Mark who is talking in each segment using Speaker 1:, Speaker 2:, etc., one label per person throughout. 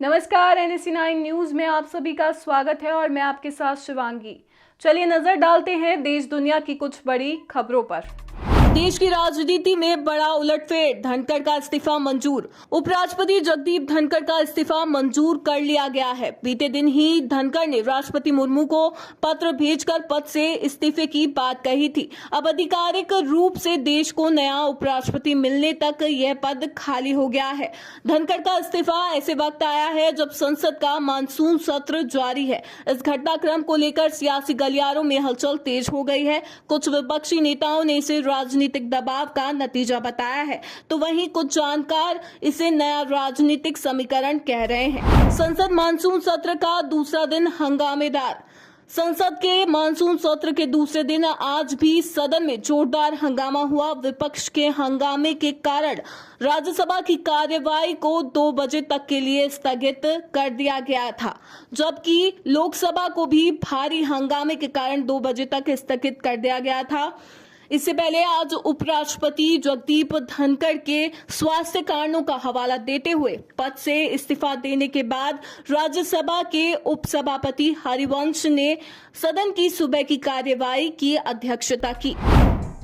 Speaker 1: नमस्कार, NSE9 news में आप सभी का स्वागत है और मैं आपके साथ शिवांगी। चलिए नजर डालते हैं देश दुनिया की कुछ बड़ी खबरों पर। देश की राजनीति में बड़ा उलटफेर, धनखड़ का इस्तीफा मंजूर। उपराष्ट्रपति जगदीप धनखड़ का इस्तीफा मंजूर कर लिया गया है। बीते दिन ही धनखड़ ने राष्ट्रपति मुर्मू को पत्र भेजकर पद से इस्तीफे की बात कही थी। अब आधिकारिक रूप से देश को नया उपराष्ट्रपति मिलने तक यह पद खाली हो गया है। धनखड़ का इस्तीफा ऐसे वक्त आया है जब संसद का मानसून सत्र जारी है। इस घटनाक्रम को लेकर सियासी गलियारों में हलचल तेज हो गई है। कुछ विपक्षी नेताओं ने इसे राजनीतिक दबाव का नतीजा बताया है, तो वहीं कुछ जानकार इसे नया राजनीतिक समीकरण कह रहे हैं। संसद मानसून सत्र का दूसरा दिन हंगामेदार। संसद के मानसून सत्र के दूसरे दिन आज भी सदन में जोरदार हंगामा हुआ। विपक्ष के हंगामे के कारण राज्यसभा की कार्यवाही को 2 बजे तक के लिए स्थगित कर दिया गया था, जबकि लोकसभा को भी भारी हंगामे के कारण 2 बजे तक स्थगित कर दिया गया था। इससे पहले आज उपराष्ट्रपति जगदीप धनखड़ के स्वास्थ्य कारणों का हवाला देते हुए पद से इस्तीफा देने के बाद राज्यसभा के उपसभापति हरिवंश ने सदन की सुबह की कार्यवाही की अध्यक्षता की।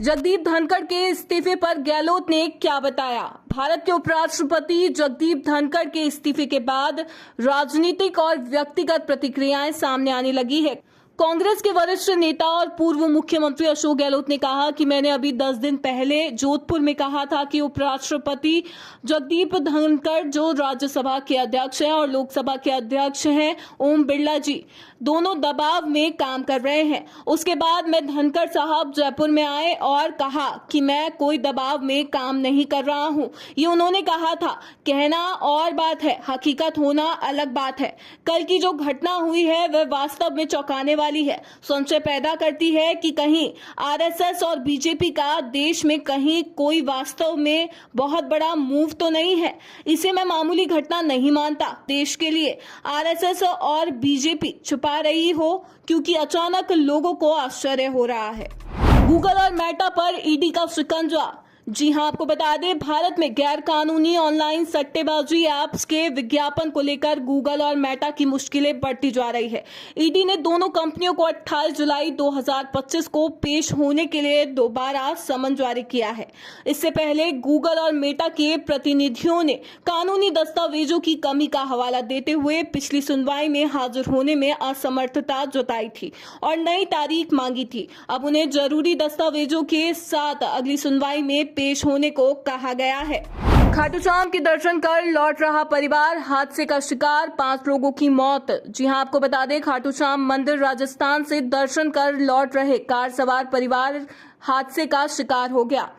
Speaker 1: जगदीप धनखड़ के इस्तीफे पर गहलोत ने क्या बताया? भारत के उपराष्ट्रपति जगदीप धनखड़ के इस्तीफे के बाद राजनीतिक और व्यक्तिगत प्रतिक्रियाएं सामने आने लगी है। कांग्रेस के वरिष्ठ नेता और पूर्व मुख्यमंत्री अशोक गहलोत ने कहा कि मैंने अभी 10 दिन पहले जोधपुर में कहा था कि उपराष्ट्रपति जगदीप धनखड़ जो राज्यसभा के अध्यक्ष हैं और लोकसभा के अध्यक्ष हैं ओम बिरला जी दोनों दबाव में काम कर रहे हैं। उसके बाद मैं धनखड़ साहब जयपुर में आए और कहा कि मैं कोई दबाव में काम नहीं कर रहा हूं। ये उन्होंने कहा था। कहना और बात है, हकीकत होना अलग बात है। कल की जो घटना हुई है वह वास्तव में चौंकाने वाली है। संशय पैदा करती है कि कहीं आरएसएस और बीजेपी का देश में कहीं कोई वास्तव में बहुत बड़ा मूव तो नहीं है। इसे मैं मामूली घटना नहीं मानता। देश के लिए आरएसएस और बीजेपी छुपा रही हो, क्योंकि अचानक लोगों को आश्चर्य हो रहा है। गूगल और मेटा पर ईडी का शिकंजा। जी हां, आपको बता दें, भारत में गैर कानूनी ऑनलाइन सट्टेबाजी ऐप्स के विज्ञापन को लेकर गूगल और मेटा की मुश्किलें बढ़ती जा रही है। ईडी ने दोनों कंपनियों को 28 जुलाई 2025 को पेश होने के लिए दोबारा समन जारी किया है। इससे पहले गूगल और मेटा के प्रतिनिधियों ने कानूनी दस्तावेजों की कमी का हवाला देते हुए पिछली सुनवाई में हाजिर होने में असमर्थता जताई थी और नई तारीख मांगी थी। अब उन्हें जरूरी दस्तावेजों के साथ अगली सुनवाई में पेश होने को कहा गया है। खाटू श्याम के दर्शन कर लौट रहा परिवार, हादसे का शिकार, 5 लोगों की मौत। जी हां, आपको बता दें, खाटू श्याम मंदिर राजस्थान से दर्शन कर लौट रहे कार सवार परिवार हादसे का शिकार हो गया।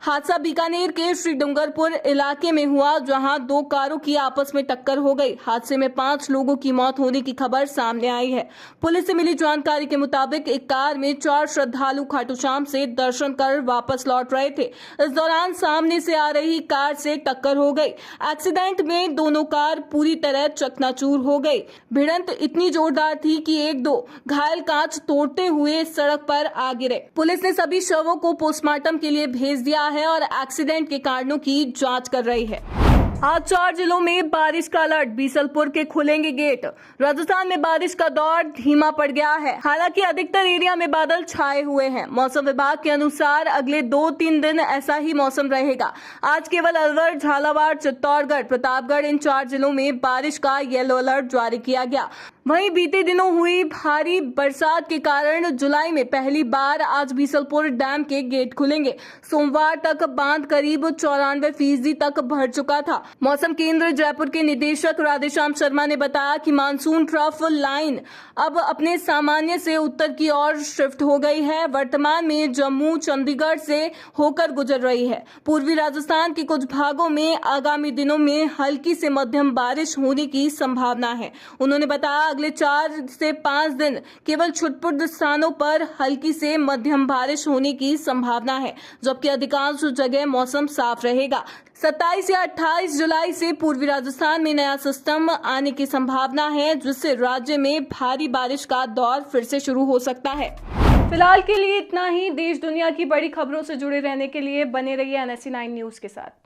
Speaker 1: हादसा बीकानेर के श्री डूंगरपुर इलाके में हुआ, जहां 2 कारों की आपस में टक्कर हो गई। हादसे में 5 लोगों की मौत होने की खबर सामने आई है। पुलिस से मिली जानकारी के मुताबिक एक कार में 4 श्रद्धालु खाटू श्याम से दर्शन कर वापस लौट रहे थे। इस दौरान सामने से आ रही कार से टक्कर हो गई। एक्सीडेंट में दोनों कार पूरी तरह चकनाचूर हो गई। भिड़ंत इतनी जोरदार थी कि 1-2 घायल कांच तोड़ते हुए सड़क पर आ गिरे। पुलिस ने सभी शवों को पोस्टमार्टम के लिए भेज दिया है और एक्सीडेंट के कारणों की जांच कर रही है। आज 4 जिलों में बारिश का अलर्ट, बीसलपुर के खुलेंगे गेट। राजस्थान में बारिश का दौर धीमा पड़ गया है। हालांकि अधिकतर एरिया में बादल छाए हुए हैं। मौसम विभाग के अनुसार अगले 2-3 दिन ऐसा ही मौसम रहेगा। आज केवल अलवर, झालावाड़, चित्तौड़गढ़, प्रतापगढ़ इन 4 जिलों में बारिश का येलो अलर्ट जारी किया गया। वहीं बीते दिनों हुई भारी बरसात के कारण जुलाई में पहली बार आज बीसलपुर डैम के गेट खुलेंगे। सोमवार तक बांध करीब 94% तक भर चुका था। मौसम केंद्र जयपुर के निदेशक राधेश्याम शर्मा ने बताया कि मानसून ट्रफ लाइन अब अपने सामान्य से उत्तर की ओर शिफ्ट हो गई है। वर्तमान में जम्मू चंडीगढ़ से होकर गुजर रही है। पूर्वी राजस्थान के कुछ भागों में आगामी दिनों में हल्की से मध्यम बारिश होने की संभावना है। उन्होंने बताया अगले 4 से 5 दिन केवल छुटपुट स्थानों पर हल्की से मध्यम बारिश होने की संभावना है, जबकि अधिकांश जगह मौसम साफ रहेगा। 27 या 28 जुलाई से पूर्वी राजस्थान में नया सिस्टम आने की संभावना है, जिससे राज्य में भारी बारिश का दौर फिर से शुरू हो सकता है। फिलहाल के लिए इतना ही। देश दुनिया की बड़ी खबरों से जुड़े रहने के लिए बने रहिए NSE9 न्यूज के साथ।